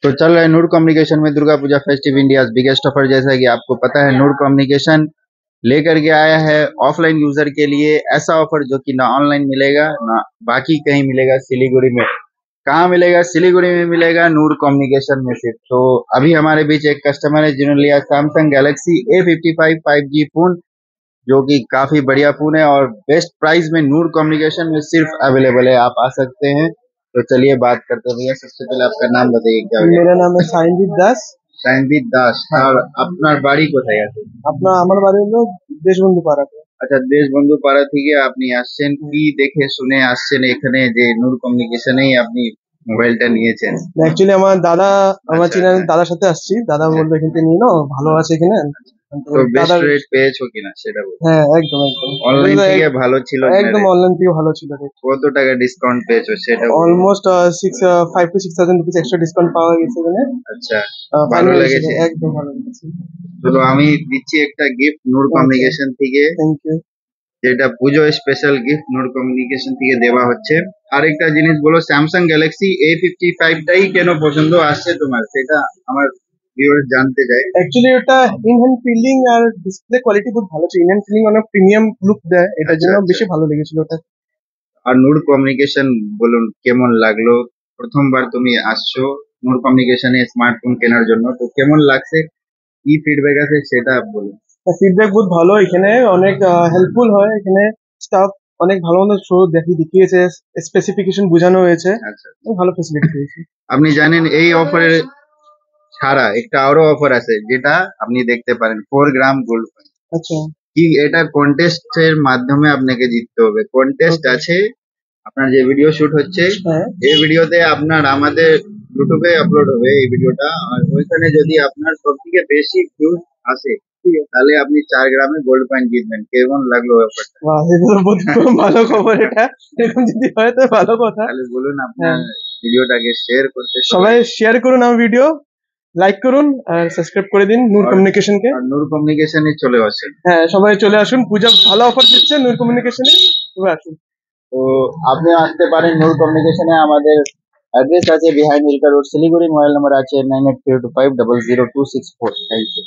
तो चल रहा है नूर कम्युनिकेशन में Durga Puja festive India biggest offer. जैसा कि आपको पता है, नूर कम्युनिकेशन लेकर के आया है ऑफलाइन यूजर के लिए ऐसा ऑफर जो कि ना ऑनलाइन मिलेगा ना बाकी कहीं मिलेगा। सिलीगुड़ी में कहाँ मिलेगा? सिलीगुड़ी में मिलेगा, नूर कम्युनिकेशन में सिर्फ। तो अभी हमारे बीच एक कस्टमर है जिन्होंने लिया Samsung Galaxy A55 5G phone, जो कि काफी बढ़िया फोन है और बेस्ट प्राइस में नूर कम्युनिकेशन में सिर्फ अवेलेबल है। आप आ सकते हैं। तो चलिए बात करते हैं। भैया सबसे पहले आपका नाम बताइए, क्या हो? मेरा नाम है সাইনজিৎ দাস। साइनदीप दास। হ্যাঁ, और अपना বাড়ি কোথায় আছে? আমার বাড়ি হলো দেশবন্ধু পাড়াতে। আচ্ছা, দেশবন্ধু পাড়া থেকে আপনি আসছেন, কি দেখে শুনে আসছেন এখানে যে নূর কমিউনিকেশনেই আপনি মোবাইলটা নিয়েছেন? অ্যাকচুয়ালি আমার দাদা, আমার আচ্ছা চেনা আচ্ছা দাদার সাথে আসছি। দাদা আচ্ছা। বললো এখান থেকে নিয়ে নাও, ভালো আছে এখানে। তো তো বেস্ট দাদার, রেট পেয়েছো কিনা সেটা বলুন। হ্যাঁ একদম একদম। অনলাইন এটা তো থেকে ভালো ছিল কিনা একদম রেট? অনলাইন থেকে ভালো ছিল রেট। কত টাকা ডিসকাউন্ট পেয়েছো সেটা বলুন। Almost 5 to 6,000 rupees extra discount পাওয়া গেছে এখানে। আচ্ছা, ভালো ফাইনালি লেগেছে? একদম ভালো লেগেছে। চলো আমি দিচ্ছি একটা গিফট নূর আচ্ছা, কমিউনিকেশন থেকে, থ্যাংক ইউ। যেটা পুজো স্পেশাল গিফট নূর কমিউনিকেশন থেকে দেওয়া হচ্ছে। আরেকটা জিনিস বলো, স্যামসাং গ্যালাক্সি A55 টাই কেন পছন্দ আসছে তোমার, সেটা আমার ভিউয়ার্স জানতে চায়। অ্যাকচুয়ালি ওটা ইন হ্যান্ড ফিলিং আর ডিসপ্লে কোয়ালিটি বহুত ভালো ছিল। ইন হ্যান্ড ফিলিং অনেক প্রিমিয়াম লুক দেয়, এটার আচ্ছা জন্য আচ্ছা। বেশি ভালো লেগেছিল ওটা। আর নূর কমিউনিকেশন বলুন কেমন লাগলো? প্রথমবার তুমি আসছো নূর কমিউনিকেশনে স্মার্টফোন কেনার জন্য, তো কেমন লাগছে, কি ফিডব্যাক আছে সেটা বলুন। ফিডব্যাক বহুত ভালো, এখানে অনেক হেল্পফুল হয়। এখানে স্টাফ অনেক ভালো ভালো শো দেখিয়েছে, স্পেসিফিকেশন বোঝানো হয়েছে, আচ্ছা, ভালো ফেসিলিটি পেয়েছি। আপনি জানেন এই অফারের ছাড়া একটা আরো অফার আছে যেটা আপনি দেখতে পারেন, 4 গ্রাম গোল্ড কয়েন। আচ্ছা, কি এটা কন্টেস্টের মাধ্যমে আপনাকে জিততে হবে। কন্টেস্ট ওকে, আছে, আপনার যে ভিডিও শুট হচ্ছে হ্যাঁ এই ভিডিওতে আপনার আমাদের ইউটিউবে আপলোড হবে এই ভিডিওটা। আর ওইখানে যদি আপনার সব থেকে বেশি ভিউজ আসে ঠিক আছে। তাহলে আপনি 4 গ্রামে গোল্ড কয়েন জিতবেন। কেমন লাগলো ব্যাপারটা? বাহ, এগুলো বহুত ভালো খবর এটা। এরকম যদি হয় তো ভালো কথা। তাহলে বলুন আপনার হ্যাঁ, ভিডিওটাকে শেয়ার করতে সবাই সবাই। শেয়ার করুন আমার ভিডিও, লাইক করুন আর সাবস্ক্রাইব করে দিন নূর আর কমিউনিকেশনকে। আর নূর কমিউনিকেশনে চলে আসেন। হ্যাঁ, সবাই চলে আসুন, পূজা ভালো অফার দিচ্ছে নূর কমিউনিকেশনে, সবাই আসুন। তো আপনি আসতে পারেন নূর কমিউনিকেশনে। আমাদের অ্যাড্রেস আছে behind Milka road, Siliguri. Mobile number আছে 9832500264। Thank you.